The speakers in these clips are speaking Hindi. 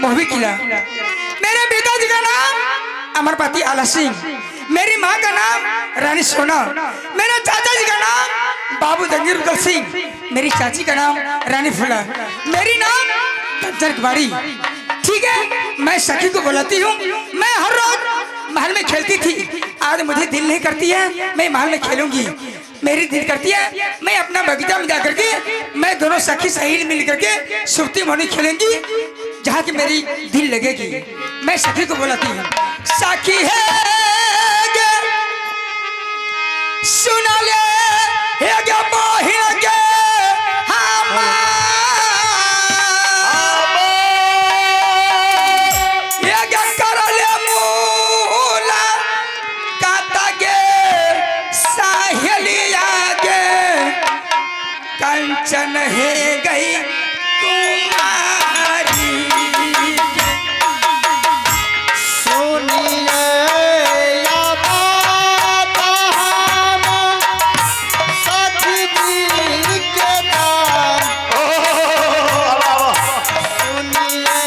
मोहबी किला। मेरे पिताजी का नाम अमरपति आला सिंह, मेरी माँ का नाम रानी सोना, मेरे चाचा जी का नाम बाबू जंगीर सिंह, मेरी चाची का नाम रानी फुला, मेरी नाम कंचन कुमारी। ठीक है, मैं सखी को बुलाती हूँ। मैं हर रोज महल में खेलती थी, आज मुझे दिल नहीं करती है मैं महल में खेलूंगी। मेरी दिल करती है मैं अपना बगीचा में जाकर के मैं दोनों सखी सहेली मिल करके सुप्ती मोनी खेलेंगी, जहाँ की मेरी दिल लगेगी। मैं सखी को बुलाती हूँ। सखी है सुना ले मोहिन के कंचन है गई कुमारी। सुनिए या बात हम सखी जी के नाम। सुनिए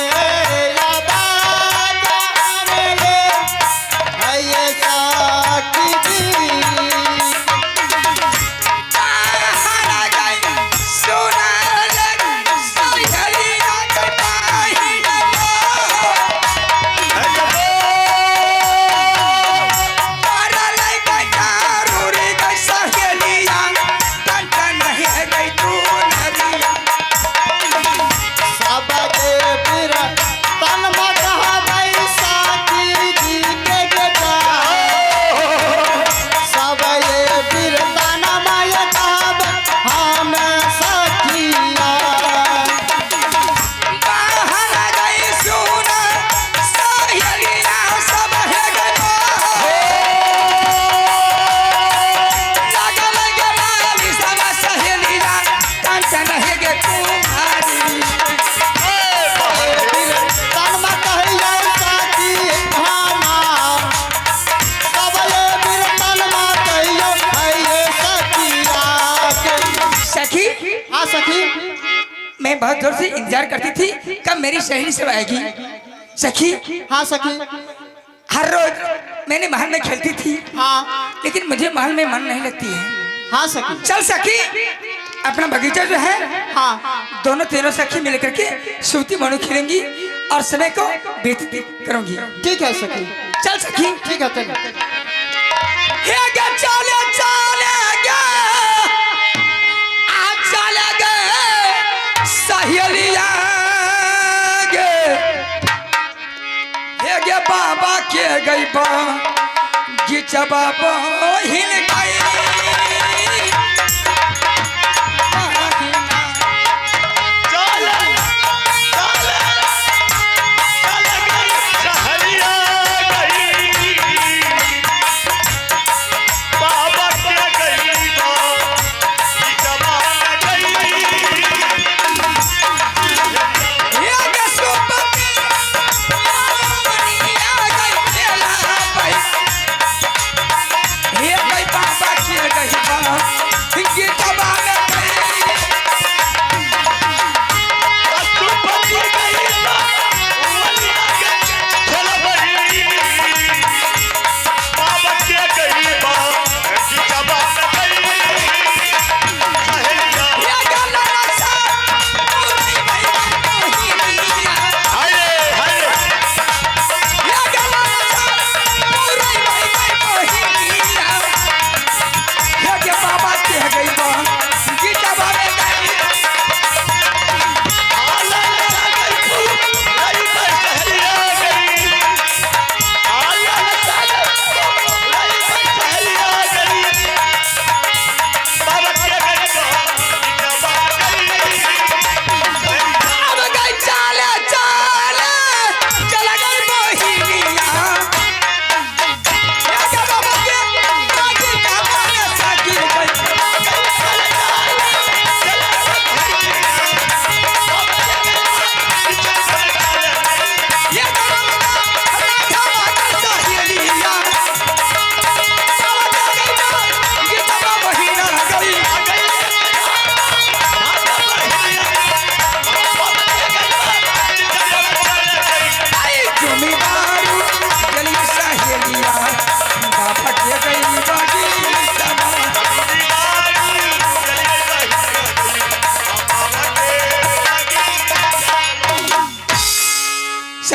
या बात हमें है ये सखी जी। मैं बहुत जोर से इंतजार करती थी कब मेरी सहेली सब आएगी। सखी, हाँ सखी, हर रोज मैंने महल में खेलती थी, हाँ, लेकिन मुझे महल में मन नहीं लगती है। हाँ सखी, चल सखी, अपना बगीचा जो है, हाँ, दोनों तीनों सखी मिल करके सूती मोनू खेलेंगी और समय को व्यतीत करूंगी। ठीक है सखी, चल सखी, ठीक है चल। सहेलिया गे बाबा के गई बा गिचा बाबा हिल गई। Bye.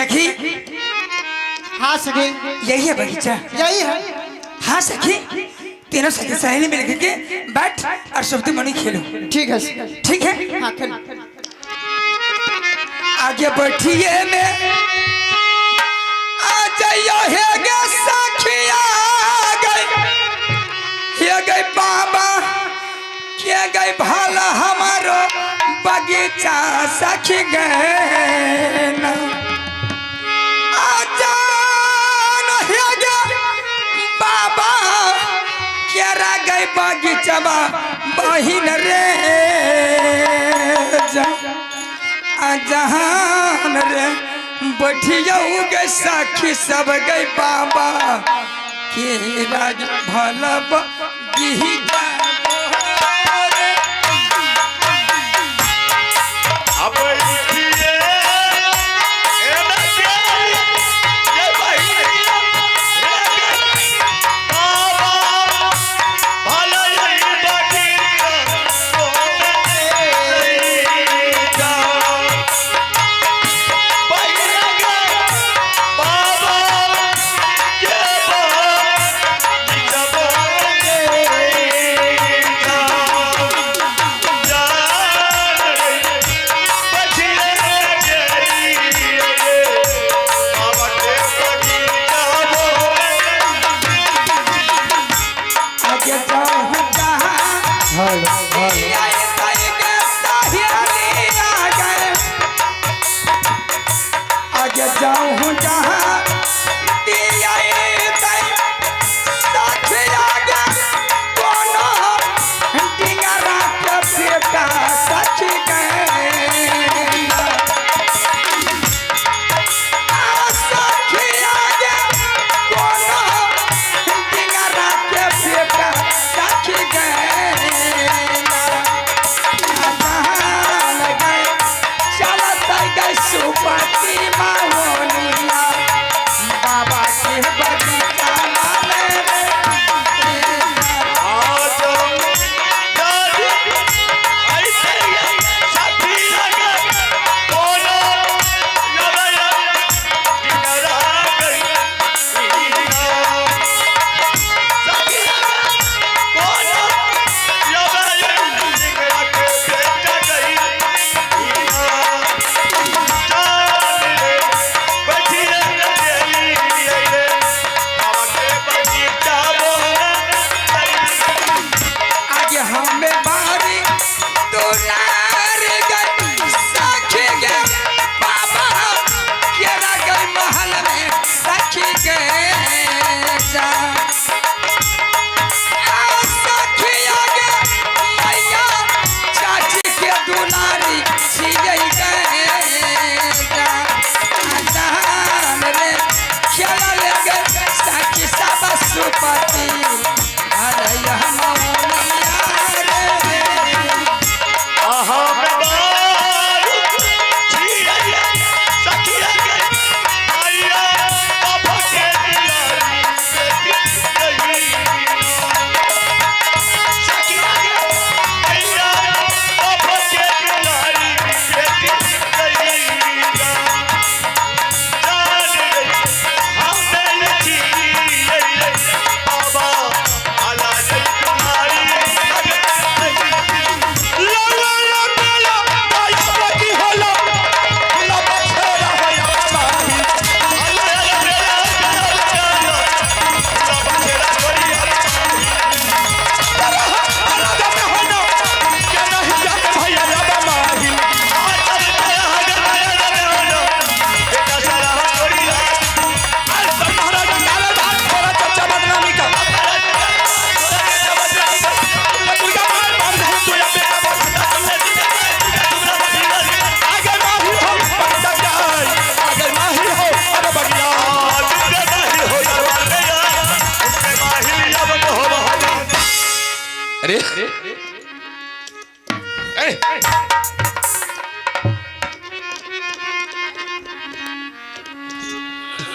सखी हाँ सखी यही है बगीचा। यही है। हाँ सखी, तीनों सखी सहेली मिल के बैठ और शब्द मणि खेलो। ठीक है सखी। ठीक है, हाँ खेल। आगे बैठिए में आ जाइयो हे गे सखिया गई बाबा के गई भाला हमारो बगीचा सखी गए ना आजान हे गे बाबा के रा गई बगीचा बहिन रे जहान रे बैठियो गे सखी सब गई बाबा के राज भला बगीचा जाऊँ जहाँ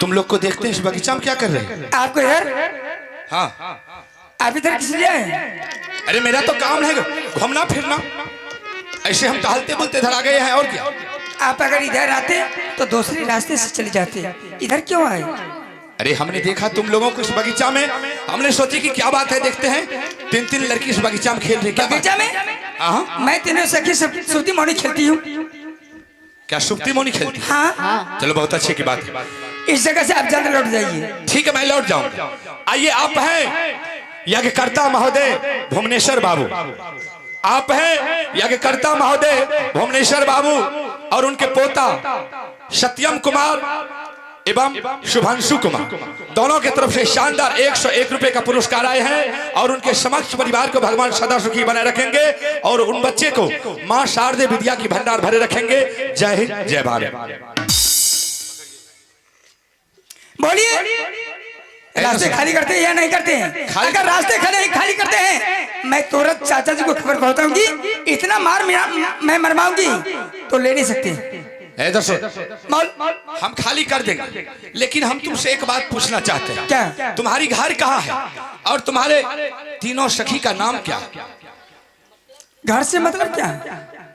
तुम लोग को देखते हैं इस बगीचा में क्या कर रहे हैं? आपको यार हाँ आप इधर किस लिए आए? अरे मेरा तो काम है घूमना फिरना, ऐसे हम टहलते बोलते इधर आ गए हैं और क्या। आप अगर इधर आते तो दूसरे रास्ते से चले जाते, इधर क्यों आए? अरे हमने देखा तुम लोगों को इस बगीचा में, हमने सोची कि क्या बात है, देखते हैं 3-3 लड़की इस बगीचा में खेल रही, क्या बात? बगीचा में हाँ, मैं तीनों सखी सूती मोनी खेलती हूँ। क्या सुप्ती मोनी खेलती? हाँ, चलो बहुत अच्छे की बात है। इस जगह से आप जल्द लौट जाइए। ठीक है, मैं लौट जाऊं। आइए, आप हैं यज्ञकर्ता महोदय भुवनेश्वर बाबू, आप हैं यज्ञकर्ता महोदय भुवनेश्वर बाबू और उनके पोता सत्यम कुमार एवं शुभांशु कुमार, दोनों की तरफ से शानदार 101 रुपए का पुरस्कार आए हैं और उनके समक्ष परिवार को भगवान सदा सुखी बनाए रखेंगे और उन बच्चे को मां शारदे विद्या की भंडार भरे रखेंगे। जय हिंद, जय भारत। बोलिए, रास्ते खाली करते हैं या नहीं करते हैं? अगर रास्ते खाली करते हैं, मैं तुरंत चाचा जी को खबर पहुंचाऊंगी, इतना मार मैं मरवाऊंगी तो ले नहीं सकते। हम खाली कर देंगे, लेकिन हम तुमसे एक बात पूछना चाहते हैं। क्या? तुम्हारी घर कहाँ है और तुम्हारे तीनों सखी का नाम क्या? घर से मतलब क्या?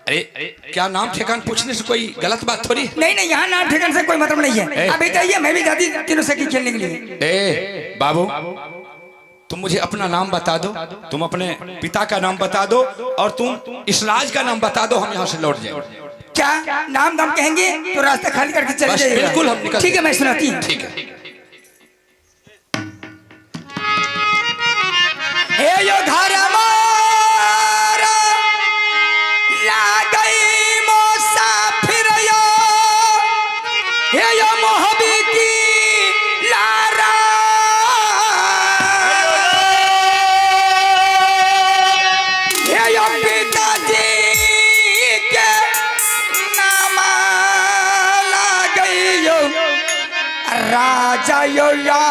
अरे क्या नाम ठिकान पूछने से कोई गलत बात थोड़ी? नहीं, यहाँ नाम ठिकान से कोई मतलब नहीं है। अभी जाइए, मैं भी जाती तीनों सखी खेलने के लिए। बाबू, तुम मुझे अपना नाम बता दो, तुम अपने पिता का नाम बता दो और तुम इस राज का नाम बता दो, हम यहाँ से लौट जाएंगे। क्या नाम दाम कहेंगे तो रास्ता खाली करके चले जाइए। बिल्कुल, हम निकल। ठीक है, मैं सुनाती हूँ। ठीक है। हे यो घर मारा लागई मुसाफिर यो, हे यो मोहब्बी की लारा, हे यो पिताजी के नाम लागई यो, राजा यो या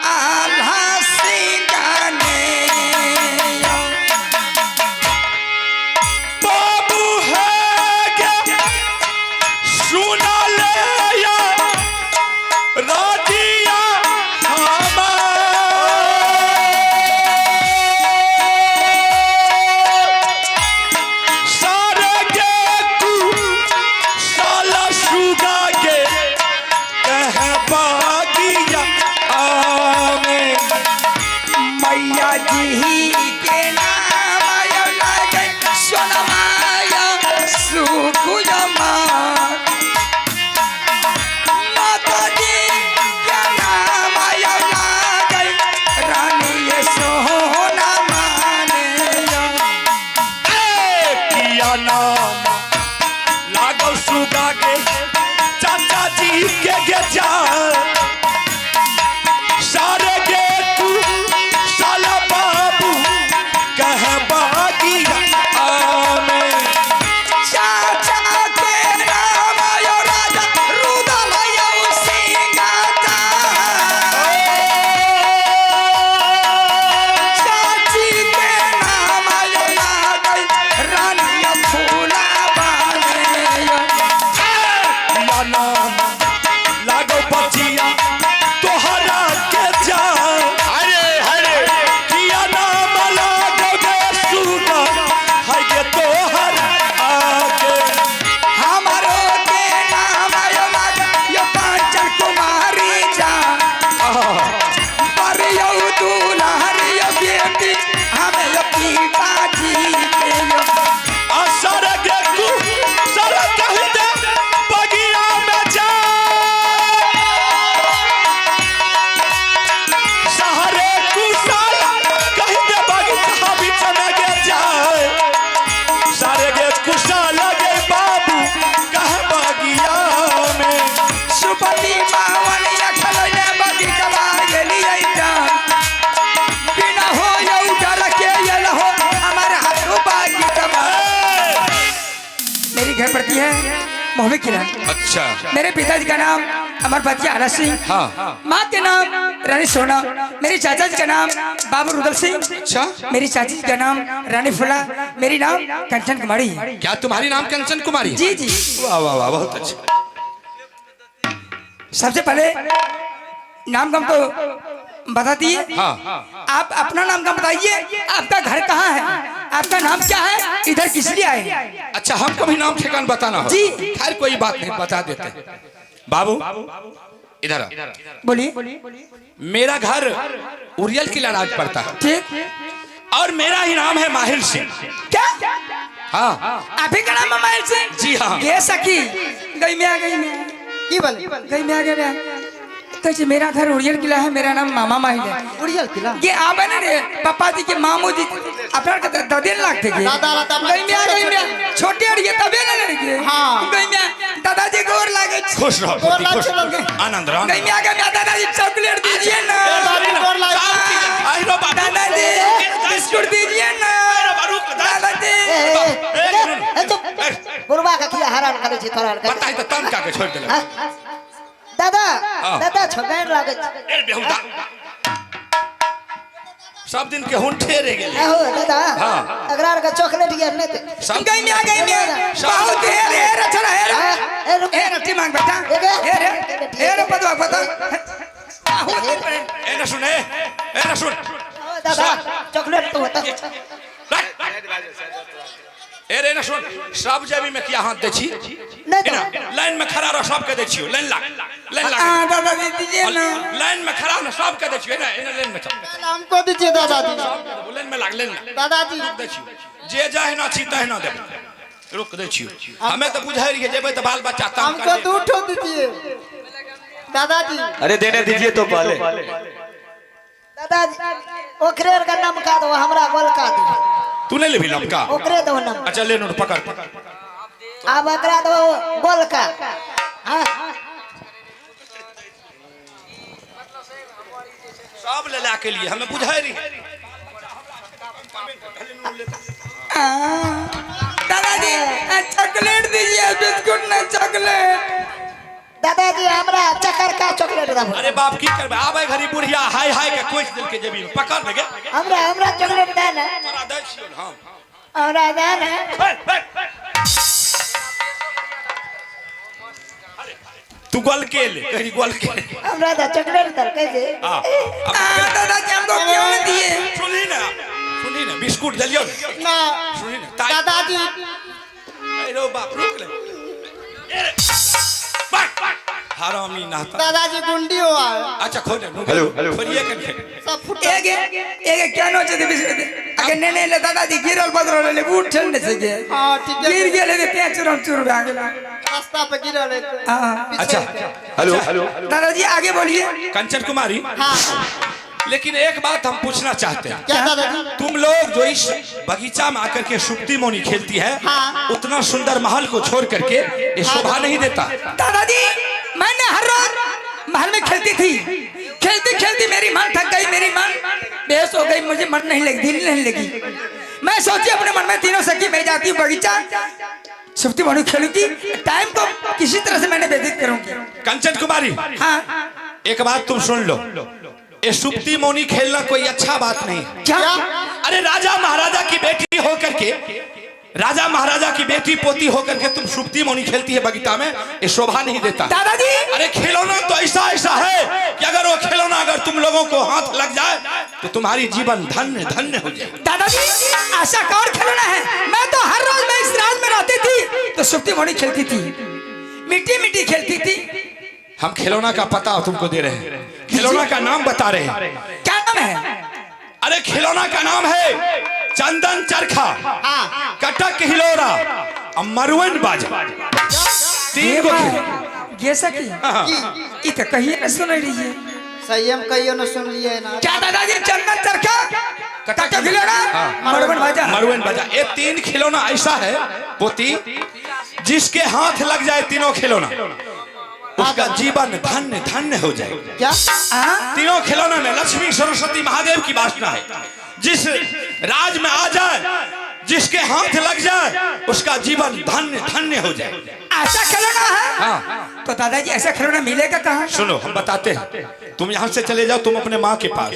आल्हा सिंगाने यो। बाबू है क्या सुना ले या राजिया सारे के कु साला सुगा के कह बागिया आमें। मैया जी के नाम आयो लागे सोनमाया सुकुयमा, माता जी के नाम आयो लागे रानी ये सोना माने यो। किया नाम लागो सुगा के चाचा जी के गेजा, सारे के तू साला बाबू कह बागिया आमें। चाचा के नाम आयो राजा रुदल यो सिंगाता, चाची के नाम आयो लागे रानी यो फूला बाने यो। किया नाम लागो बचिया तोहरा के जा, अरे अरे किया नाम लागो गे सुगा है गे तोहरा आगे। हमारो के नाम आयो लागे यो कांचन कुमारी जा, पर यो दुल्हन यो बेटी हमें यो पिताजी के यो। असर के तू सर कह दे बगिया में जा, सहारे तू सर कह दे बगिया बीच में गे जाए, सारे गे कुशल गे बाबू कह बगिया में। सुपति मावन या खलने बगीचा गेली आइता, बिना हो यो डर के यल हो हमारे हाथों बगीचा। मेरी घर पड़ती है मोहब्बत की रानी। अच्छा, मेरे पिताजी का नाम अमरपति आला सिंह, हाँ। माँ के नाम रानी सोना, मेरे चाचा जी का नाम बाबू रुदल सिंह, अच्छा, मेरी चाची जी का नाम रानी फुला, मेरी नाम कंचन कुमारी। क्या तुम्हारी नाम कंचन कुमारी? जी जी। वाह वाह वाह, बहुत अच्छा। सबसे पहले नाम गम तो बता दिए। हाँ आप अपना नाम का बताइए, आपका घर कहाँ है, आपका नाम क्या है, इधर किस लिए आए? अच्छा, हमको भी नाम ठिकाना बताना हो जी। खैर कोई बात नहीं, बता देते। बाबू इधर आ। बोलिए। मेरा घर उरियल किला राज पड़ता है ठीक। और मेरा ही नाम है माहिर सिंह। क्या हाँ आप ही का नाम है माहिर सिंह? जी हाँ। ये सखी गई में आ गई में की बोले गई में आ गया। कैसे मेरा घर उड़ियल किला है, मेरा नाम मामा माहिल है। उड़ियल किला ये आप है ना रे पापा जी के मामू जी अपना के ददेन लागते के दादा गई में आ गई में छोटे और ये तबे ना लड़के। हाँ। गई में दादाजी गोर लागे खुश रहो, गोर लाग खुश चलो। रहो। आनंद रहो। गई में आ गया दादाजी चॉकलेट दीजिए ना, गोर लाग। आई रो बाबू। दादाजी बिस्कुट दीजिए ना, दादाजी। बुरबा का किया हैरान करे छी तोरा के। बताई तो तम का के छोड़ देले। दादा हाँ। दादा छगैर लागे छ। ए बेहुदा सब दिन के हुंठे रह गेले। हो दादा हाँ। अगरार का चॉकलेट ये नहीं थे। सब गई में आ गई में बहुत हेर अच्छा हेर हेर अट्टी मांग बेटा हेर पता पता ए न सुने, ए न सुन। दादा चॉकलेट तो होता। ए रे न सुन, सब जेबी में किया हाथ दे छी नहीं ना, तो लाइन में खड़ा रह, सब के दे छियो, लाइन लाइन हां दादाजी दीजिए ना, लाइन में खड़ा न, सब के दे छियो ना, इन लाइन में चल, हमको दीजिए दादाजी। लाइन में लाग, लाइन में दादाजी दे छियो, जे जाए ना छी तहे ना दे, रुक दे छियो। हमें तो बुझाई रही जेबे तो बाल बच्चा तंग हमको कर दो ठो दीजिए दादाजी। अरे देने दीजिए तो पहले। दादाजी ओकरे का नाम का दो, हमरा गोल का दो। तू नहीं ले भी लमका। ओकरे दो नाम। अच्छा ले नो पकड़ पकड़। अब अकरा दो गोल का। हां सब ले ला के लिए हमें बुझाई रही। दादाजी चॉकलेट दीजिए, बिस्कुट ना चॉकलेट। दादाजी हमरा चक्कर का चॉकलेट दो। अरे बाप की करबे, आबे घरी बुढ़िया हाय हाय के कोच दिल के जेबी में पकड़ लगे। हमरा चॉकलेट दे ना। तोरा दे छियो हां। हमरा दे ना। तू गोल के ले, कहीं गोल के ले। हमरा दे चॉकलेट दे कैसे? हां दादाजी हमको क्यों नहीं दिए? सुनी ना बिस्कुट दलियो ना सुनी ना ताई। दादाजी अरे बाप रुक ले। हरामी नाता। दादाजी गुंडी हो आए। अच्छा खोल दे। हेलो। खोलिए के सब फुट एक क्या नोचे दे बिस्कुट अगे ने ले दादाजी गिरल बदरल ले बूट ठंडे से के हां ठीक है। गिर गेले ते पे चुरम चुर आ गेला। रास्ता पे गिरल है। हां अच्छा हेलो। दादाजी आगे बोलिए। कंचन कुमारी, हां लेकिन एक बात हम पूछना चाहते हैं। क्या दादाजी? तुम लोग जो इस बगीचा में आकर के सुप्ती मोनी खेलती है, हाँ। उतना सुंदर महल को छोड़ करके ये शोभा नहीं देता। दादाजी मैंने हर रोज महल में खेलती थी, खेलती मेरी मन थक गई, मेरी मन बेहोश हो गई, मुझे मन नहीं लगी, दिल नहीं लगी। मैं सोची अपने मन में तीनों सखी मैं जाती हूँ बगीचा, सुप्ती मोनी खेलूंगी, टाइम को किसी तरह से मैंने व्यतीत करूंगी। कंचन कुमारी, हाँ एक बात तुम सुन लो, ये सुप्ती मोनी खेलना कोई अच्छा बात नहीं। क्या? अरे राजा महाराजा की बेटी होकर के, राजा महाराजा की बेटी पोती होकर के तुम सुप्ती मोनी खेलती है बगीचा में, ये शोभा नहीं देता। दादाजी अरे खिलौना तो ऐसा ऐसा है कि अगर वो खिलौना अगर तुम लोगों को हाथ लग जाए तो तुम्हारी जीवन धन्य धन्य हो जाए। दादाजी ऐसा कौन खिलौना है? मैं तो हर रोज मैं इस राज में रहती थी तो सुप्ती मोनी खेलती थी, मीठी मीठी खेलती थी। हम खिलौना का पता तुमको दे रहे हैं, खिलौना का नाम बता रहे हैं। क्या नाम है? अरे खिलौना का नाम है चंदन चरखा, कटक हिलोरा और मरुवन बाजा। तीन को ये सकी ये तो कहीं न सुन रही है। संयम कहियो न सुन लिए ना। क्या दादाजी चंदन चरखा कटक हिलोरा मरुवन बाजा? मरुवन बाजा, ये तीन खिलौना ऐसा है पोती, जिसके हाथ लग जाए तीनों खिलौना उसका जीवन धन्य धन्य हो जाए। क्या? तीनों खिलौनों में लक्ष्मी सरस्वती महादेव की वासना है। जिस राज में आ जाए, जिसके हाथ लग जाए उसका जीवन धन्य धन्य हो जाए। ऐसा खिलौना है? हाँ। तो दादाजी ऐसा खिलौना मिलेगा कहाँ? सुनो हम बताते हैं, तुम यहाँ से चले जाओ, तुम अपने माँ के पास,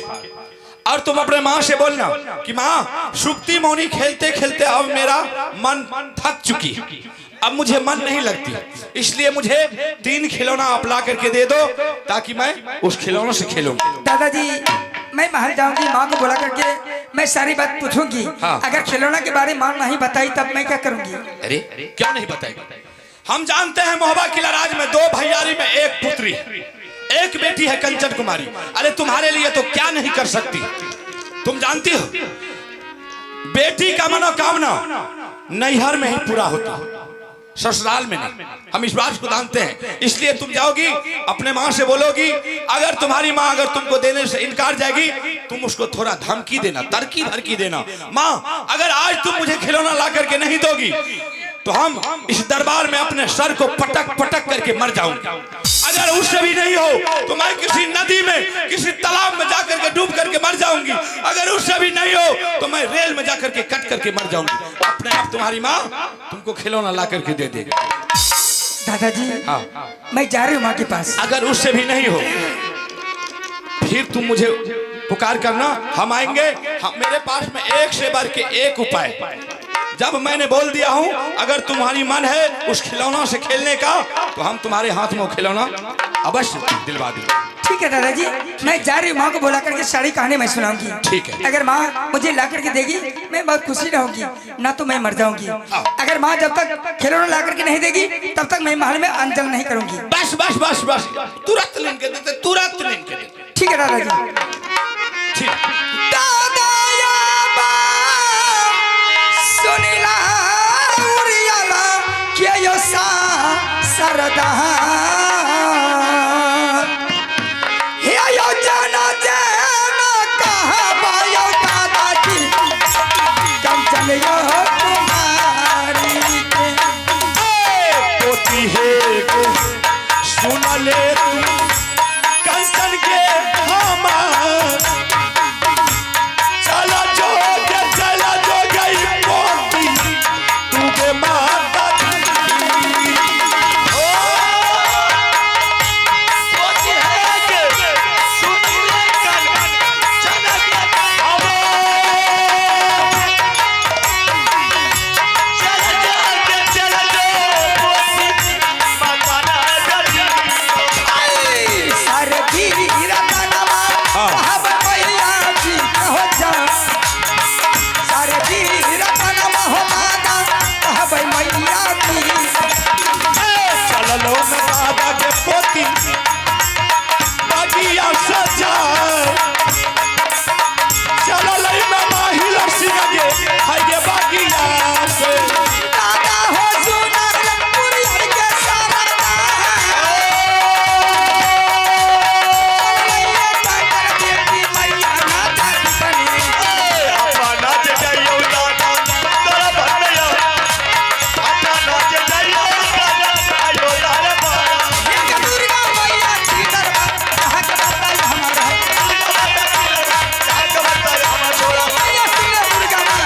और तुम अपने माँ से बोलना कि माँ सुप्ती मोनी खेलते खेलते अब मेरा मन थक चुकी, अब मुझे मन नहीं लगती, इसलिए मुझे 3 खिलौना आप ला करके दे दो ताकि मैं उस खिलौनों से खेलूंगा। दादाजी मैं महल जाऊंगी, माँ को बुला करके मैं सारी बात पूछूंगी। हाँ। अगर खिलौना के बारे में माँ नहीं बताई तब मैं क्या करूंगी? अरे क्यों नहीं बताएगा? हम जानते हैं मोहबा किला राज में 2 भैयारी में 1 पुत्री, 1 बेटी है कंचन कुमारी। अरे तुम्हारे लिए तो क्या नहीं कर सकती, तुम जानती हो बेटी का मनोकामना नैहर में ही पूरा होता, ससुराल में नहीं। हम इस बात को जानते हैं, इसलिए तुम जाओगी अपने माँ से बोलोगी, अगर तुम्हारी माँ अगर तुमको देने से इनकार जाएगी, तुम उसको थोड़ा धमकी देना, तरकी भरकी देना, माँ अगर आज तुम मुझे खिलौना ला करके नहीं दोगी तो हम इस दरबार में अपने सर को पटक पटक करके मर जाऊंगी। अगर उससे भी नहीं हो तो मैं किसी नदी में किसी तालाब में जाकर के डूब करके मर जाऊंगी। अगर उससे भी नहीं हो तो मैं रेल में जाकर के कट करके मर जाऊंगी। अपने आप तुम्हारी माँ तुमको खिलौना ला करके दे देगी। दादाजी हाँ, मैं जा रही हूँ माँ के पास। अगर उससे भी नहीं हो फिर तुम मुझे पुकार करना, हम आएंगे। मेरे पास में 1 से बढ़ के 1 उपाय, जब मैंने बोल दिया हूं अगर तुम्हारी मन है उस खिलौना से खेलने का तो हम तुम्हारे हाथ में खिलौना अवश्य दिलवा देंगे। ठीक है दादाजी, मैं जा रही हूँ, माँ को बुला करके सारी कहानी मैं सुनाऊंगी। ठीक है। अगर माँ मुझे ला करके देगी मैं बहुत खुशी रहूंगी, ना तो मैं मर जाऊंगी। अगर माँ जब तक खिलौना ला करके नहीं देगी तब तक मैं महल में अंजल नहीं करूंगी। बस बस बस बस, तुरंत लेके देते, तुरंत लेके देते। ठीक है दादाजी। ठीक। सुनीला उड़ियाला के यो सरदा हे यो जाना जाना कहा बायो दादाजी कंचन यो तुम्हारी पोती है सुन ले तू कंचन के हमार, चला जो गई पोती तू के माता दी। ओ पोती है के सुन ले कंचन के हमार, चला जो पोती माता दी। सारे धीरा तनवा कहब मैया जी हो जा, सारे धीरा तनवा हो माता कहब मैया जी। चलो में दादा के पोती बगिया सजा, चलो लई में माही लक्ष्मी के हाय के बगिया से दादा हो सुनर पुरियर के सरदा, चलैया टाइगर बेटी मैया नाथ बने। अपना जे जाइयो दादा तोरा भैया, अपना जे जाइयो दादा आयो यार बारा। एक दुर्गा मैया की दरबार कहा के बताई हमारा मैया सुन दुर्गा माँ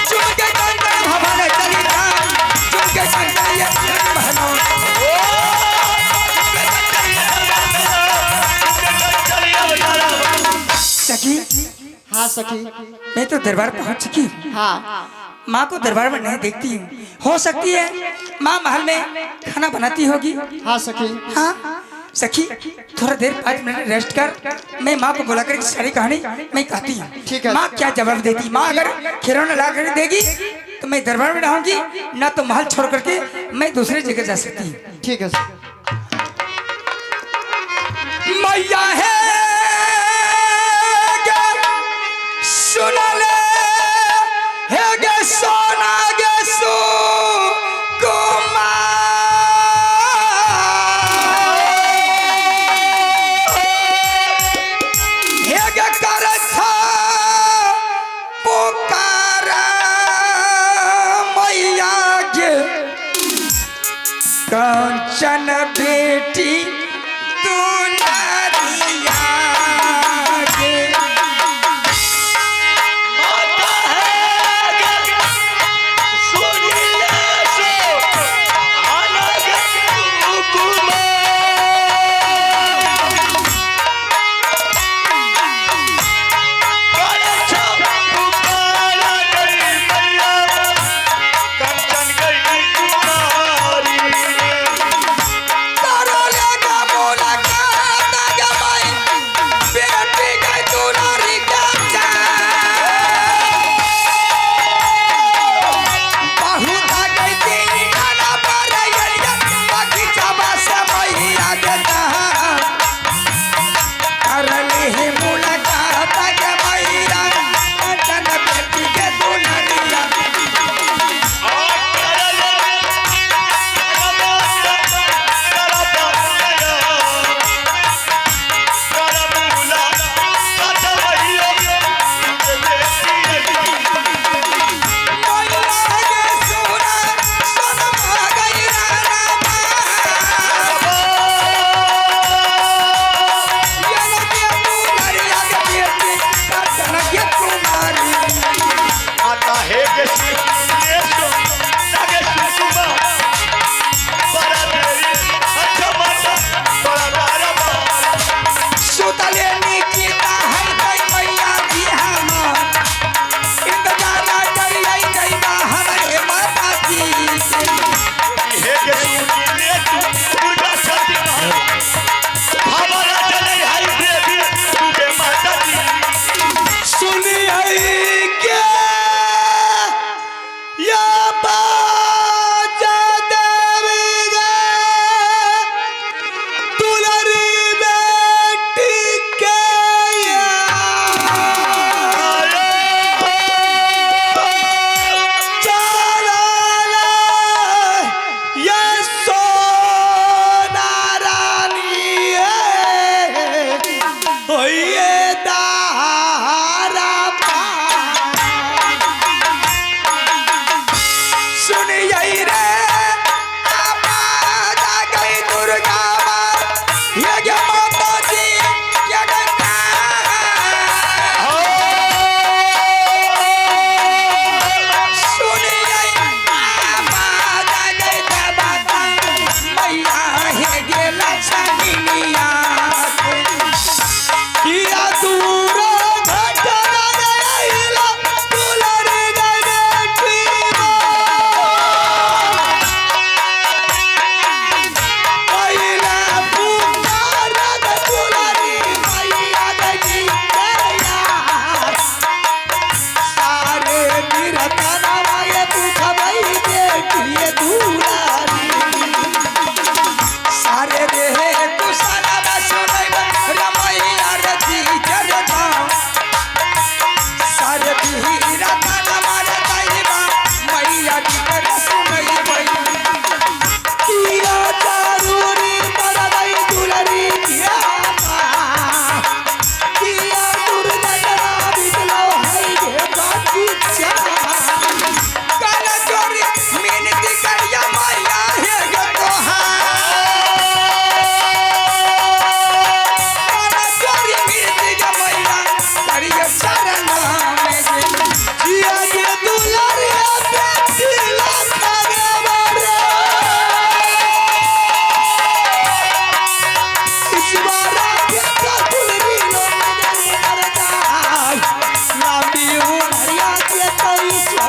चुमके कंकड़ भवन चली जान, चुमके कंकड़ ये महलों। सखी हाँ सखी। मैं तो दरबार पहुंच चुकी हूँ, हाँ माँ को दरबार में नहीं देखती हूँ। हो सकती है माँ महल में खाना बनाती होगी। हाँ सखी। हाँ सखी थोड़ा देर 5 मिनट रेस्ट कर, मैं माँ को बुला कर सारी कहानी मैं कहती हूँ। ठीक है। माँ क्या जवाब देती, माँ अगर खिलौना ला कर देगी तो मैं दरबार में रहूंगी, ना तो महल छोड़ करके मैं दूसरी जगह जा सकती हूँ। ठीक है सर। मैया है सुन ले है गे सोना गे सु है गे कर पुकारा मैया गे कंचन बेटी दुलारिया गे।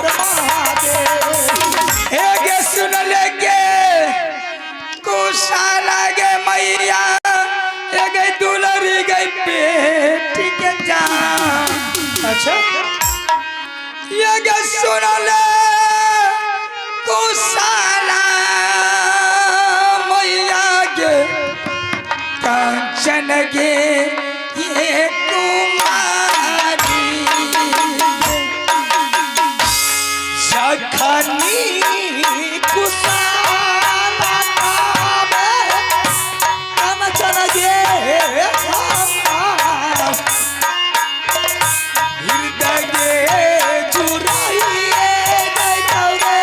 हर महादेव। एगे सुन लेगे कुशाला गे मैया एगे दुलरी गई बेटी के जान। अच्छा एगे सुन ले कुशाला मैया गे कांचन गे ये कुमारी सखनी कुशाला नामे कांचन गे हृदय गे चुराइए गई तौरे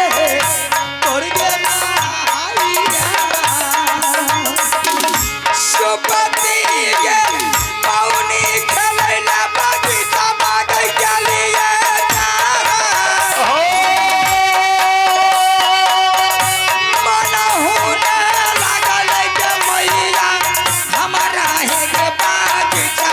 तोर गे माइया। सुपति गे पौनी खेलैला बगीचा बागै गेलिए मनहु ने लागल गे मैया हमरा हे गे बगीचा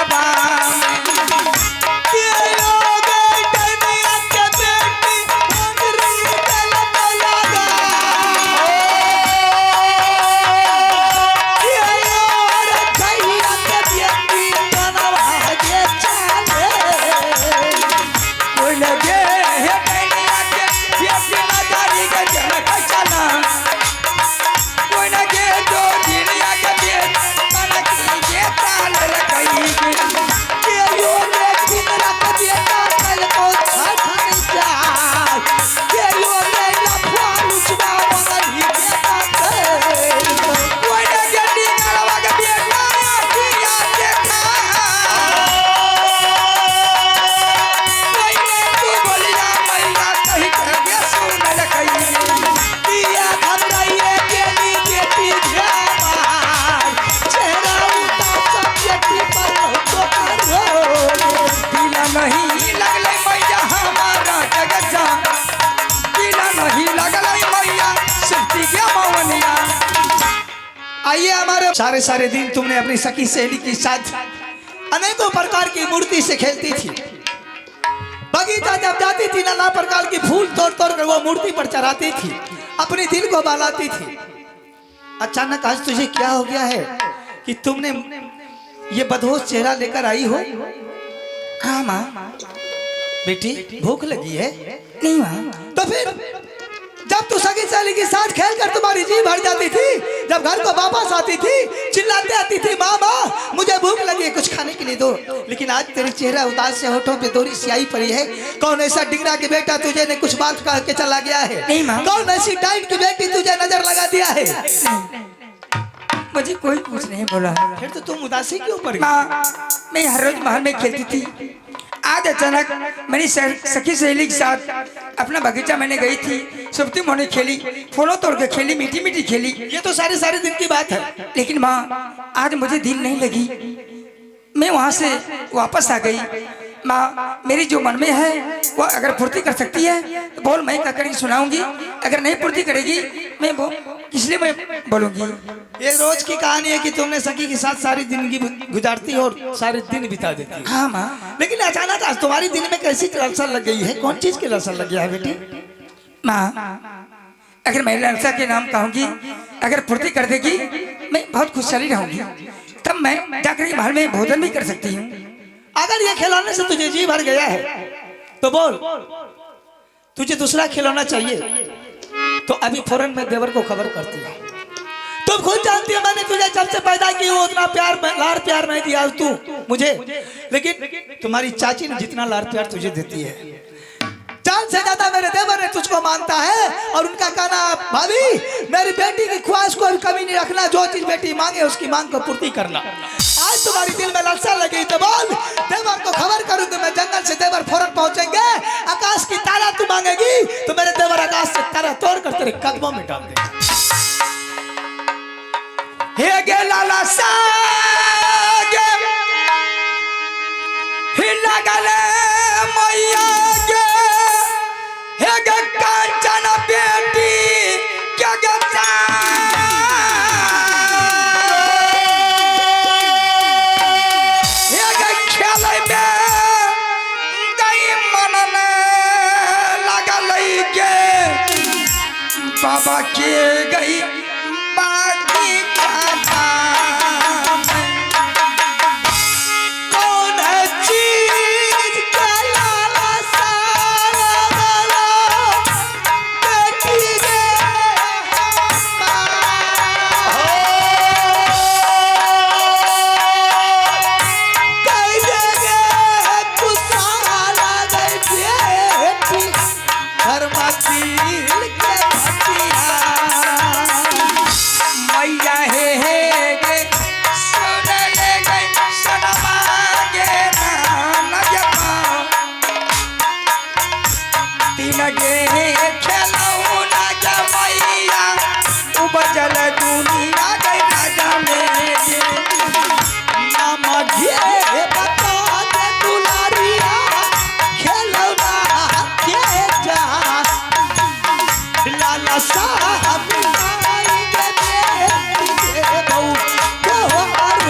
लगे हे कन्या के बेटी नजरी के जनक चला कोई न गे दो दुनिया के बेट मनक के ताल रखई के यो रे दिन रात बेटा कल को छाछन जा के यो रे लफा लुचबा मंगल ही बेटा कोई न गे डिंगलवा के बेटा किया देखा कोई ने तू बोलिया मैया कही के सुन रखई दिया घबराइए केली बेटी घामार चेहरा उतार सब बेटी पर तो करो दिला नहीं लगले मैया हमारा जगत जा दिला नहीं लगले मैया शक्ति के मौनिया। आइए हमारे सारे दिन तुमने अपनी सखी सहेली के साथ अनेकों प्रकार की मूर्ति से खेलती थी। बगीचा जब जाती थी नाना प्रकार की फूल तोड़ तोड़ कर वो मूर्ति पर चढ़ाती थी, अपने दिल को बहलाती थी। अचानक आज तुझे क्या हो गया है कि तुमने ये बदहोश चेहरा लेकर आई हो? हाँ माँ बेटी भूख लगी है? नहीं माँ तो फिर जब तू सगी सहेली के साथ खेल कर तुम्हारी जी भर जाती थी, जब घर को वापस आती थी चिल्लाते आती थी माँ माँ मुझे भूख लगी है कुछ खाने के लिए दो, लेकिन आज तेरी चेहरा उदास से होठों पे दोरी स्याही पड़ी है। कौन ऐसा डिंगरा की बेटा तुझे ने कुछ बात कह के चला गया है? नहीं माँ। कौन ऐसी डाइट की बेटी तुझे नजर लगा दिया है? मुझे कोई कुछ नहीं बोला। फिर तो तुम उदासी क्यों पड़ गई? माँ मैं हर रोज महल में खेलती थी, आज अचानक मेरी सखी सहेली के साथ अपना बगीचा मैंने गई थी, सुबती मोने खेली, फूलों तोड़ के खेली, मीठी मीठी खेली। ये तो सारे दिन की बात है। लेकिन माँ आज मुझे दिल नहीं लगी, मैं वहाँ से वापस आ गई। माँ मेरी जो मन में है वो अगर पूर्ति कर सकती है तो बोल, मैं क्या करके सुनाऊंगी, अगर नहीं पूर्ति करेगी मैं वो इसलिए मैं बोलूंगी। ये रोज की कहानी है कि तुमने सखी के साथ सारी जिंदगी गुजारती हो और सारे दिन बिता देती हो। हाँ माँ। लेकिन अचानक आज तुम्हारी दिल में कैसी ललसा लग गई है? कौन चीज की ललसा लग गया है बेटी? माँ अगर मैं ललसा के नाम कहूँगी, अगर पूर्ति कर देगी मैं बहुत खुशहाली रहूंगी, तब मैं जाकर महल में भोजन भी कर सकती हूँ। अगर ये खिलौने से तुझे जी भर गया है तो बोल, तुझे दूसरा खिलौना चाहिए तो अभी फौरन मैं देवर को खबर करती हूँ। तुम खुद जानती है मैंने तुझे जब से पैदा की वो उतना प्यार लाड़ प्यार नहीं दिया तू मुझे, लेकिन तुम्हारी चाची ने जितना लाड़ प्यार तुझे देती है, जान से ज्यादा मेरे देवर ने तुझको मानता है। और उनका कहना भाभी मेरी बेटी की ख्वाहिश को कमी नहीं रखना, जो चीज बेटी मांगे उसकी मांग को पूर्ति करना। आज तुम्हारी दिल में ललसा लगी तो बोल, देवर को खबर करूं तो मैं जंगल से देवर फौरन पहुंचेंगे। आकाश की तारा तू मांगेगी तो मेरे देवर आकाश से तारा तोड़ कर तेरे कदमों में डाल देंगे। हे गे लाला सागे हिला गले मैया गे, हे गे कांचन बेटी क्या गे हे गे खेले में गई मन में लगल बाबा के गई बाकी का काम। कौन है चीज का लाला सारा बेटी गे कई जगह कुसाला गई बेटी धर्मा दिल के भतिया। मैया हे गे सुन ले गई सनमा गे नाम जपा। तीन गे खिलौना के मैया उपजल दुनिया गई राजा मेरे। नाम घे बता दे दुलारिया खेलौना के जा लाला साहब आएंगे बेटी बहू त्योहार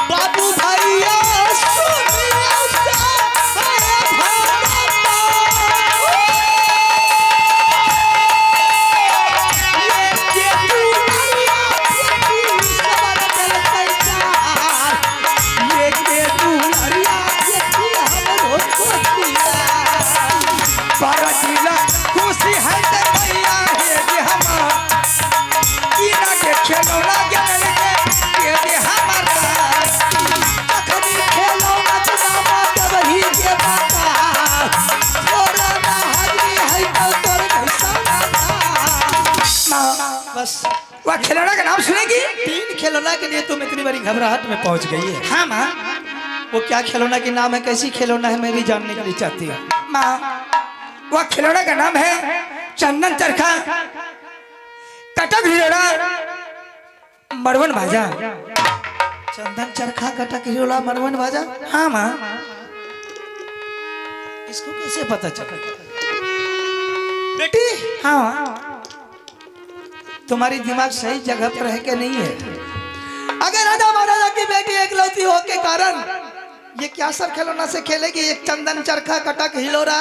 बाबू भैया सुनिए खुशी है मैया हे जे हमार कीना के खिलौना के दे हमारा। अखनी खेलौना के नामा देवही के बाता थोड़ा ना हरी है तो तोर घसाना बस। वह खिलौना का नाम सुनेगी? 3 खिलौना के लिए तुम इतनी बड़ी घबराहट में पहुंच गई है। हाँ माँ। वो क्या खिलौना के नाम है, कैसी खिलौना है, मैं भी जानने के लिए चाहती हूँ। माँ वह खिलौना का नाम है चंदन चरखा कटक हिलोड़ा मरवन भाजा। चंदन चरखा कटक हिलोड़ा मरवन भाजा। हाँ माँ। इसको कैसे पता चला बेटी? हाँ तुम्हारी दिमाग सही जगह पर है कि नहीं है? अगर राजा महाराजा की बेटी एकलौती हो के कारण ये क्या सब खिलौना से खेलेगी? एक चंदन चरखा कटक हिलोरा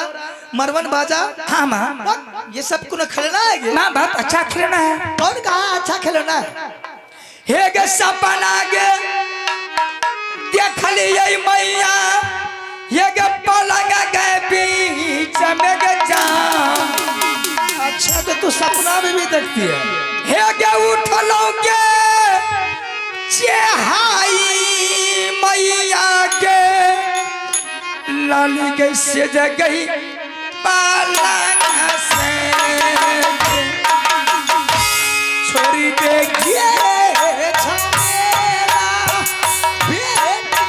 मरवन बाजा। हाँ माँ। ये सब कुछ खिलौना है ये? माँ बहुत अच्छा खिलौना है। कौन कहा अच्छा खिलौना है? हे गे सपना गे देख लिये मैया ये गे पलंग गे बीच में गे जाम। अच्छा तो तू सपना में भी देखती है? हे गे उठलो गे चेहाई मैया के लाली गई से जगई पलंग से छोरी देखिए छमेरा बेटी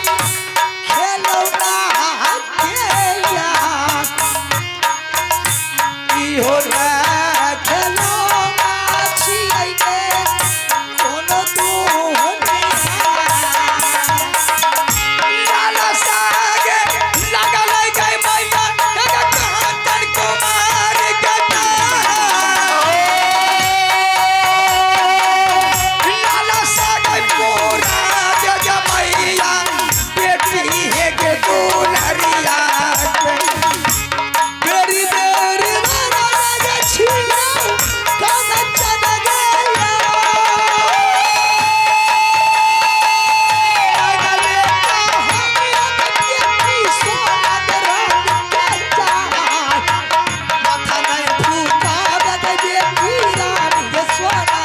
खेलौना के या ई हो रे खेलौना छियै के कोनो तू लाला सागे लगल गई मैया के कांचन कुमार के लाला सागे पूरा जग मैया बेटी है के दुलरिया बेरी बेरी महाराजा छिया काना चला गया अगले का हमिया बेटी सोना के रंग के चार माथा नहीं फूटा बगे बेटी रानी के सोना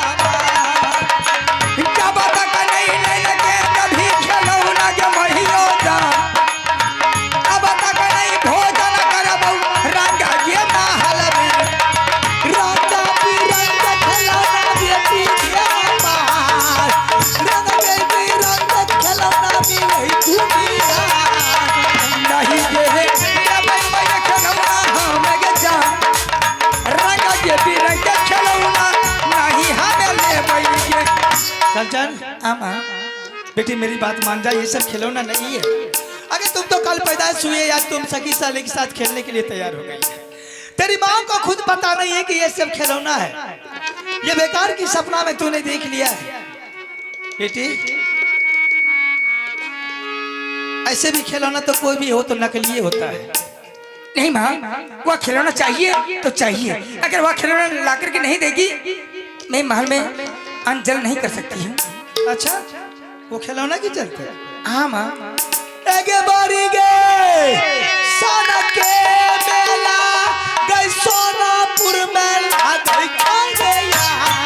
जब तक नहीं लगे कभी खिलौना के महियो जा तब तक नहीं भोजन करबौ रंग के महल में। राजा भी रंग खिलौना बेटी के पार रंग बेटी रंग खिलौना मिले दुनिया नहीं गे जब मैं खिलौना हम गे जा रंग के बिरंग के खिलौना नहीं हमें ले बैगे। कंचन आमा बेटी मेरी बात मान जा, ये सब खिलौना नहीं है। अगर तुम तो कल पैदाइश हुए या तुम सखी साले के साथ खेलने के लिए तैयार हो गई है। तेरी माँ को खुद पता नहीं है कि ये सब खिलौना है, ये बेकार की सपना में तूने देख लिया है। बेटी ऐसे भी खिलौना तो कोई भी हो तो नकली होता है। नहीं माँ, वह खिलौना चाहिए तो चाहिए। अगर वह खिलौना ला करके नहीं देगी, मैं महल में अन्न जल नहीं कर सकती हूँ। अच्छा, वो खिलौना की चलते? हाँ माँ। एगे बारी गे सोना के मेला गई सोनापुर मेला गई खांगे यहाँ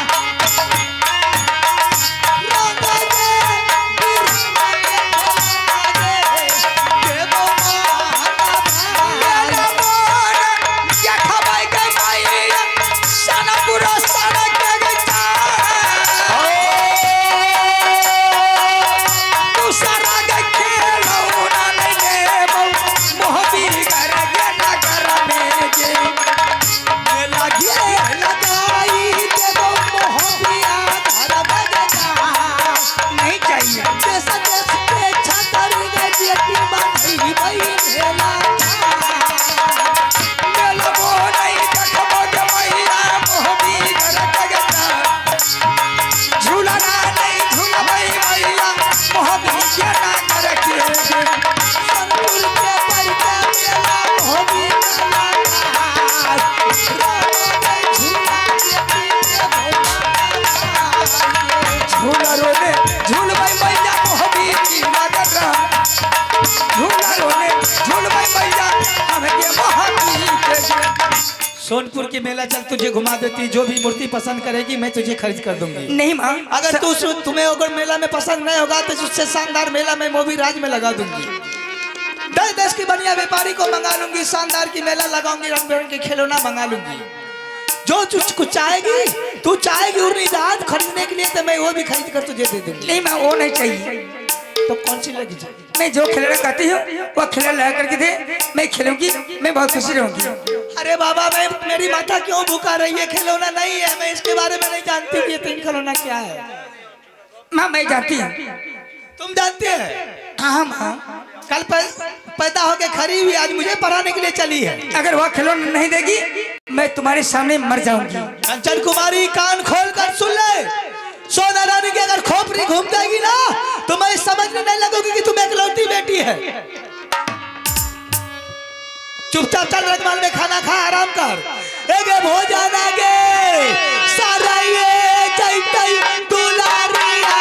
रंगा गे बिरहा के मेरा मोर क्या खबाई गई माई, सोनापुर सोना के गई तू सारा गई खिलौना नहीं देबो, मोहबी घर के नगर में गे। मेला गे लगाई देबो मोहबिया घर बगजा नहीं चाहिए। देश देश के छतर गे बेटी बाई बाई मेला मेला मोह नहीं देखबो गे मैया, मोहबी घर के गजा झूला नहीं झूलबै मैया, मोहबी के नगर के गे। संतुल के परिका मेला मोहबी मेला झूला रोने झूलबै मैया, मोहबी की नगर झूला रोने झूलबै मैया, हमके मोहबी के गे। सोनपुर की मेला चल, तुझे घुमा देती। जो भी मूर्ति पसंद करेगी मैं तुझे खरीद कर दूंगी। नहीं माँ, अगर तुम्हें अगर मेला में पसंद नहीं होगा तो उससे शानदार मेला में मोबी राज में लगा दूंगी। 10-10 की बढ़िया व्यापारी को मंगा लूंगी, शानदार की मेला लगाऊंगी, रंग बिरंग के खिलौना मंगा लूंगी। जो कुछ चाहेगी, तू चाहेगी उर्नी जहाज खरीदने के लिए तो मैं वो भी खरीद कर तुझे दे दूंगी। नहीं माँ, वो नहीं चाहिए। तो कौन सी लगी चाहिए? मैं जो खिलौना कहती हूँ वो खिलौना ला करके दे, मैं खेलूंगी, मैं बहुत खुशी रहूंगी। अरे बाबा, मैं मेरी माता क्यों भूखा रही है? खिलौना नहीं है, मैं इसके बारे में नहीं जानती कि ये 3 खिलौना क्या है। माँ मैं जानती हूँ। तुम जानते हैं? हाँ माँ, कल पैदा होके खरी हुई, आज मुझे पढ़ाने के लिए चली है। अगर वह खिलौना नहीं देगी मैं तुम्हारे सामने मर जाऊंगी। कंचन कुमारी, कान खोल कर सुन ले। सोना रानी की अगर खोपड़ी घूम जाएगी ना तो मैं समझने नहीं लगूंगी कि तुम एकलौती बेटी है। चुपचाप चल रजमाल में खाना खा, आराम कर। एगे भोजन आगे सारा ये चैतई दुलारिया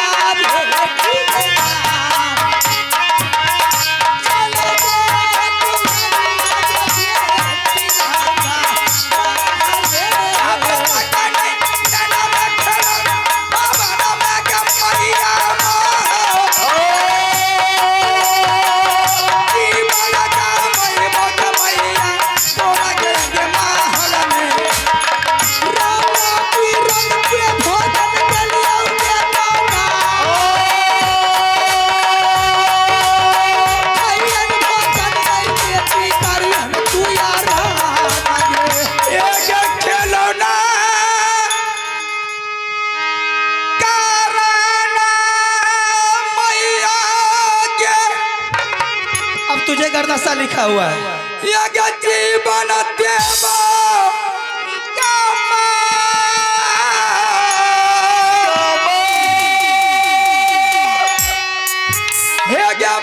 तुझे गर्दासा लिखा हुआ है। यज्ञ जीवन देवा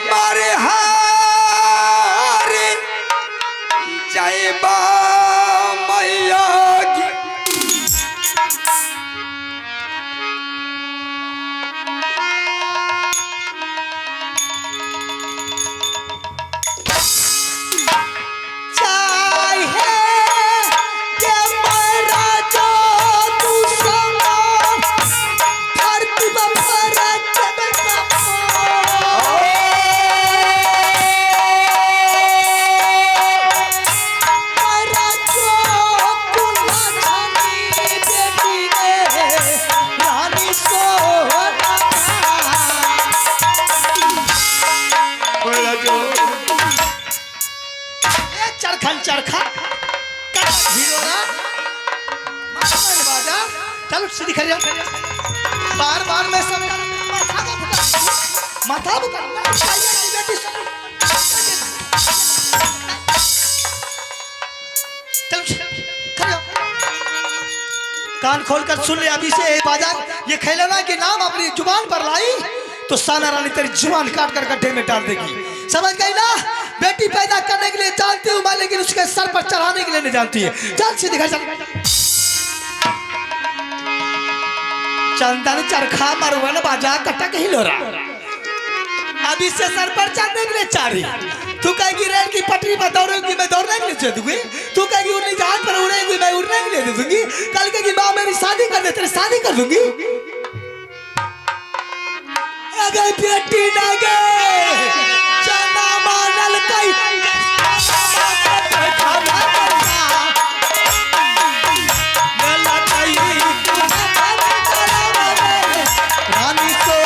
मारे हारे जय बा मैया की। चरखा चलो सीधी खड़ी जाओ। बार बार मैं सब माथा चलो कान खोलकर सुन ले अभी से बाजार ये खिलौना के नाम अपनी जुबान पर लाई तो साना रानी तेरी जुबान काट कर गड्ढे में डाल देगी। समझ गई ना? बेटी पैदा करने के लिए जानती हूँ मैं, लेकिन उसके सर पर चढ़ाने के लिए नहीं जानती है। चल सीधे घर चल। चंदन चरखा मरुआ बाजा कटक ही लो रहा। अब इससे सर पर चढ़ने के लिए चारी तू कहेगी रेल की पटरी पर दौड़ेगी मैं दौड़ने के लिए दे दूंगी। तू कहेगी उड़ने जहाज पर उड़ेगी मैं उड़ने के लिए दे दूंगी। कल कहेगी माँ मेरी शादी कर दे तेरी शादी कर दूंगी। अगर बेटी ना गए चना मानल कई रानी सो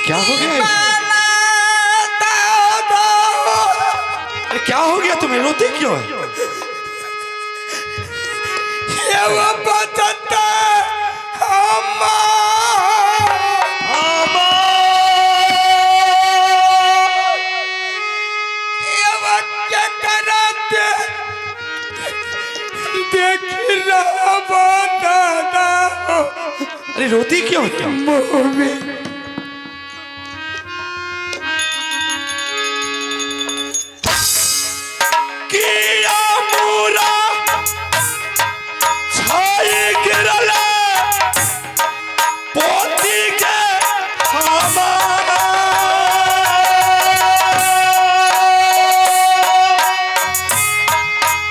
क्या हो गया? अरे क्या हो गया तुम्हें? रोती क्यों है? ये वो बचता अरे रोती क्यों क्या? किया पूरा छाई गिरल पोती के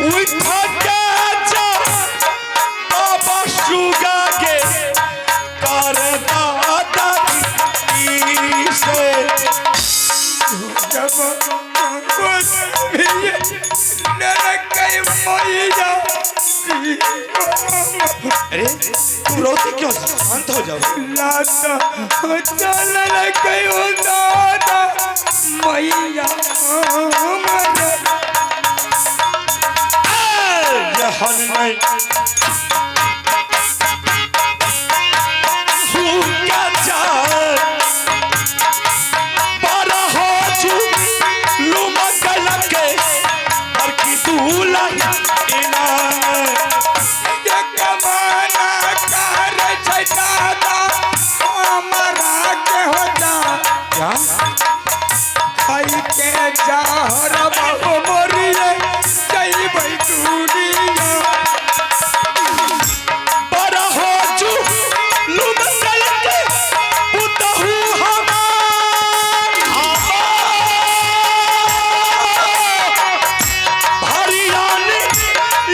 उठा के जा बाबा सुगा के कर दादा से अरे तुम रोती क्यों? शांत हो जाओ। जहन में क्या चार बारह हो चु लुमा के और की दूल्हा इना क्या खाई के जहर बाबू मोरिए जई बैठूरिया बड़ा हो चु लुमा के पुतहु भारी आने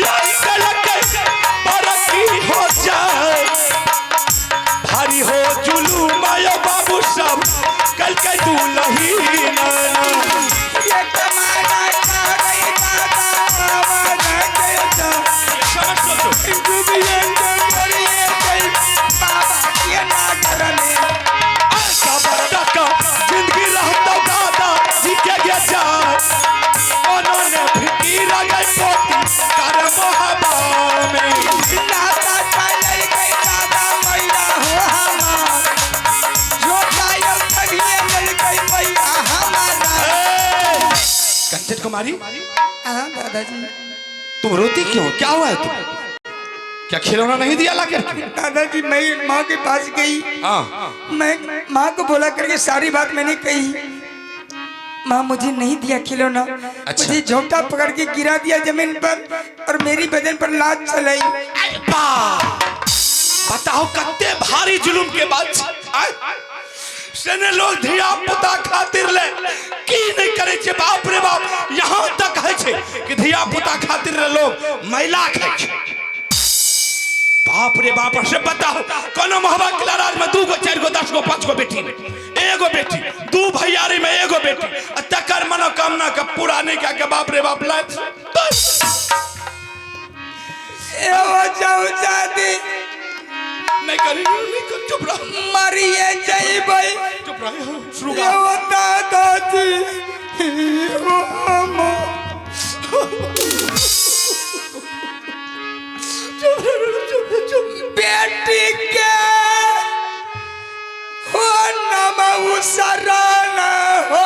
लाई के बरकी हो जाए भारी हो जुलू माया बाबू सब कल के दूल्ही जिंदगी रहता दादा जी के गया उन्होंने फिकीर गई पोती कर मोहब्बा में कंचन कुमारी दादाजी तुम रोती क्यों? क्या हुआ है तुम? क्या खिलौना नहीं दिया ला करके? दादाजी मैं माँ के पास गई। हाँ मैं माँ को बोला करके सारी बात मैंने कही। माँ मुझे नहीं दिया खिलौना। अच्छा। मुझे झोंका पकड़ के गिरा दिया जमीन पर और मेरी बदन पर लात चलाई। बताओ कत्ते भारी जुलुम के बाद सने लोग धिया पुता खातिर ले की नहीं करे छे। बाप रे बाप, यहाँ तक है छे कि धिया पुता खातिर ले लोग महिला खाए छे। बाप रे बाप, से बताओ कोनो महबा किला राज में 2 गो 4 गो 10 गो 5 गो बेटी में एगो बेटी, 2 भैयारी में एगो बेटी, तकर मनोकामना का पूरा नहीं क्या के बाप रे बाप लाए नहीं करी चुप रहो। मरिए जई भाई चुप रहो। शुरू दादाजी बेटी के हो नमः शरण हो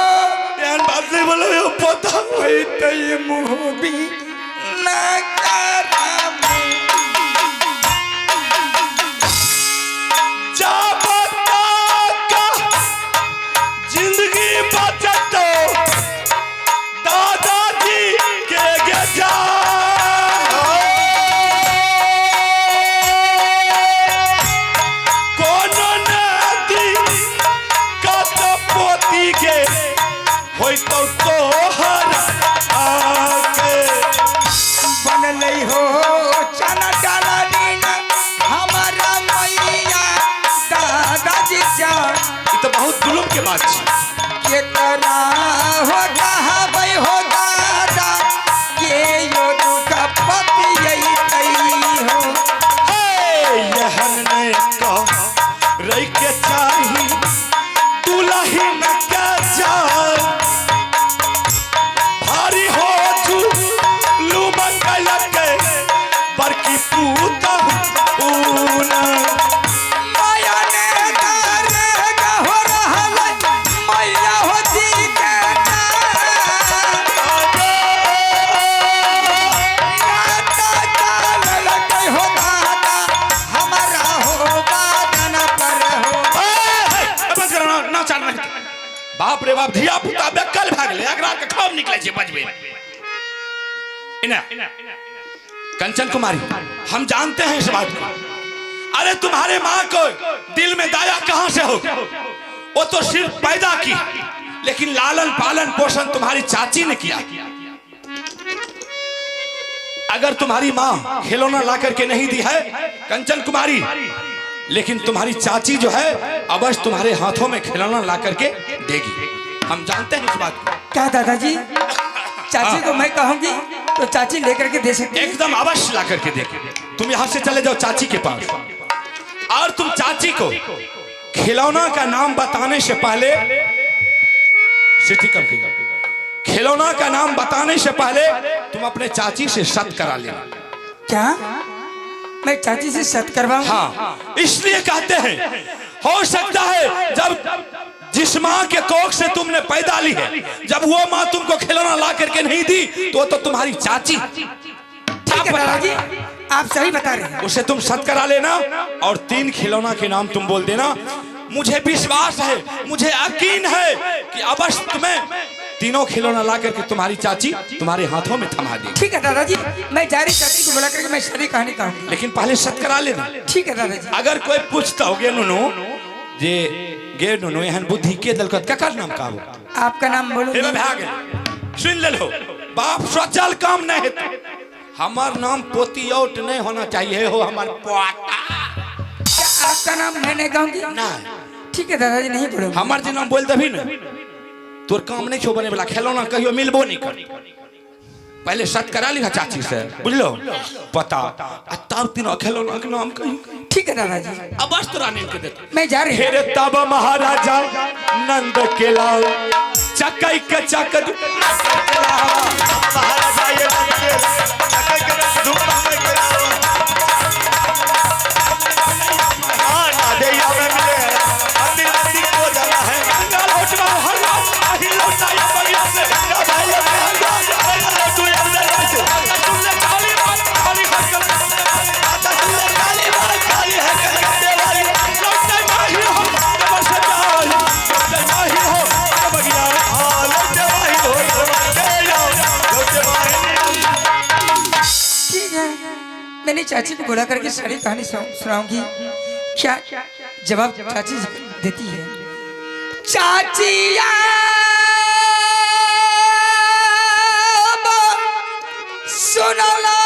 यार बात नहीं बोलो ये पता होई तो ये मुंह भी ना कराम जा बता का जिंदगी बचतो दादाजी के गजा होई तो तोहर आके बनल अब धिया पुता बेकल भाग ले अगरा के खूब निकले छे बजबे इना कंचन कुमारी हम जानते हैं इस बात को। अरे तुम्हारे माँ को दिल में दया कहां से हो? वो तो सिर्फ पैदा की, लेकिन लालन पालन पोषण तुम्हारी चाची ने किया। अगर तुम्हारी माँ खिलौना ला करके नहीं दी है कंचन कुमारी, लेकिन तुम्हारी चाची जो है अवश्य तुम्हारे हाथों में खिलौना ला करके देगी। हम जानते हैं इस बात को। क्या दादाजी, चाची को मैं कहूंगी तो चाची लेकर के दे सकती है? एकदम अवश्य ला करके देगी। तुम यहाँ से चले जाओ चाची के पास, और तुम चाची को खिलौना का नाम बताने से पहले खिलौना का नाम बताने से पहले तुम अपने चाची से शत करा लेना। क्या मैं चाची से शत करवाऊं? हाँ, इसलिए कहते हैं हो सकता है जब जिस माँ के कोख से तुमने पैदा ली है, जब वो माँ तुमको खिलौना ला करके नहीं दी तो तुम्हारी चाची। ठीक है दादाजी, आप सही बता रहे हैं। उसे तुम शत करा लेना और 3 खिलौना के नाम तुम बोल देना। मुझे विश्वास है, मुझे यकीन है कि अवश्य तुम्हें तीनों खिलौना ला करके तुम्हारी चाची तुम्हारे हाथों में थमा देगी। ठीक है दादाजी, मैं जा रही चाची को बुला करके मैं सारी कहानी कहूंगी। लेकिन पहले शत करा लेना। ठीक है दादाजी। अगर कोई पूछता हो गे नुनू जे गे नुनू एहन बुद्धि के दलकत ककर नाम का हो? आपका नाम बोलो। हे भाग सुन ले लो, बाप सोचल काम नहीं है। हमार नाम पोतियोट नहीं होना चाहिए हो, हमार पोता। क्या आपका नाम मैं नहीं कहूंगी? ना ठीक है दादाजी, नहीं बोलूंगी। हमार जे नाम बोल देभी ना, तोर काम नहीं छो बने वाला, खिलौना कहियो मिलबो नहीं कर। पहले शत करा लिखा चाची से, बुझलो पता, तब तीनों खिलौना के नाम कही। ठीक है दादाजी, अब बस तो रानी के देते। मैं जा रही हूँ। हेरे तब महाराजा नंद के लाल चकई के चकद महाराजा ये चकई के धूप में गिराओ आना दे या में मिले अंधी अंधी को जाना है गंगा लौटना हर आही लौटना ये बढ़िया से या भाई ये तू अंदर तुमने काली बात काली हरकत तुमने काली बात काली है करते वाली लौटना माही हो जब से जाई लौटना माही हो जब गया हां लौटे वाही हो लौटे जाओ लौटे वाही। ठीक है, मैंने चाची को बुला करके सारी कहानी सुनाऊंगी। क्या जवाब चाची देती है? चाचिया सुनला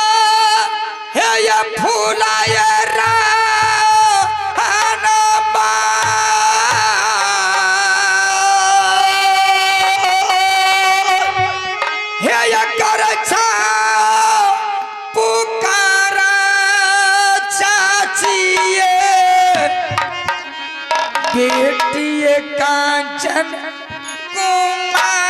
है ये फूला ये बेटी कांचन कुमारी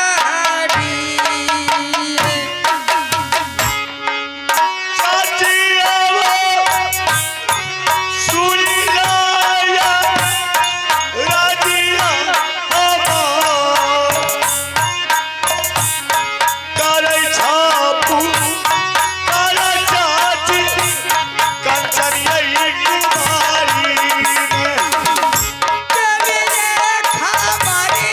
खा मारी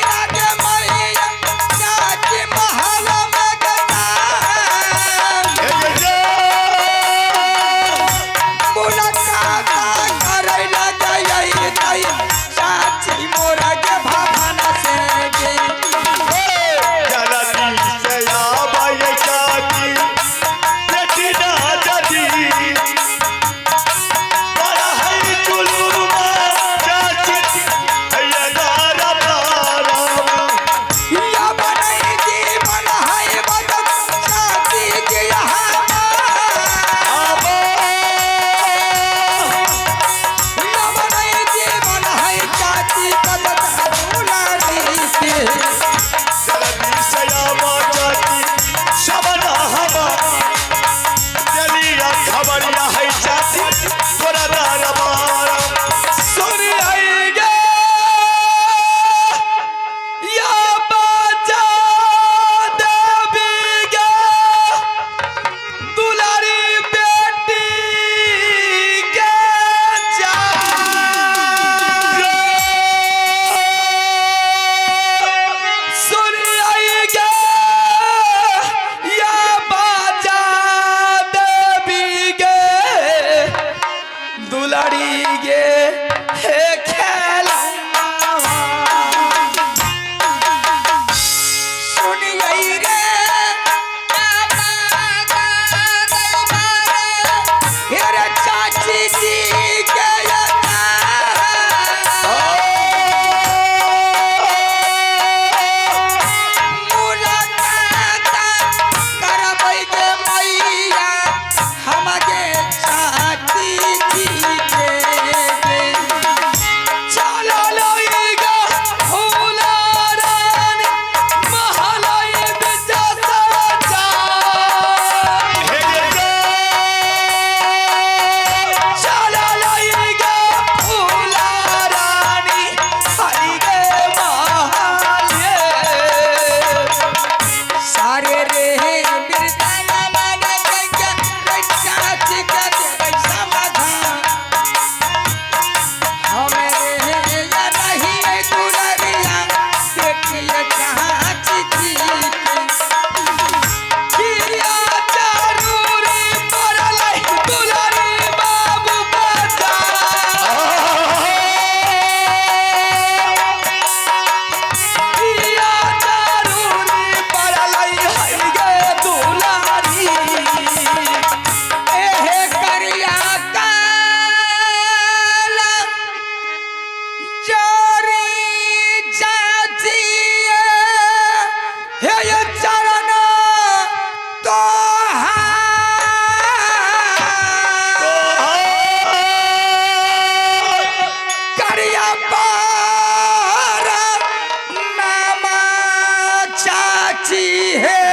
जी है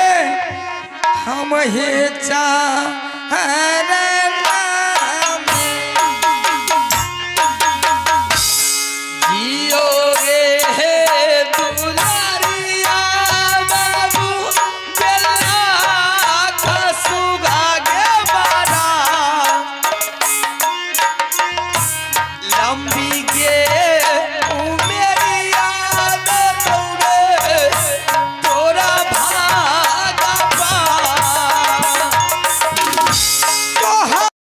हम ही चाहना जियो रे हे दुलारिया बाबू बेला खसुगा गे बारा लंबी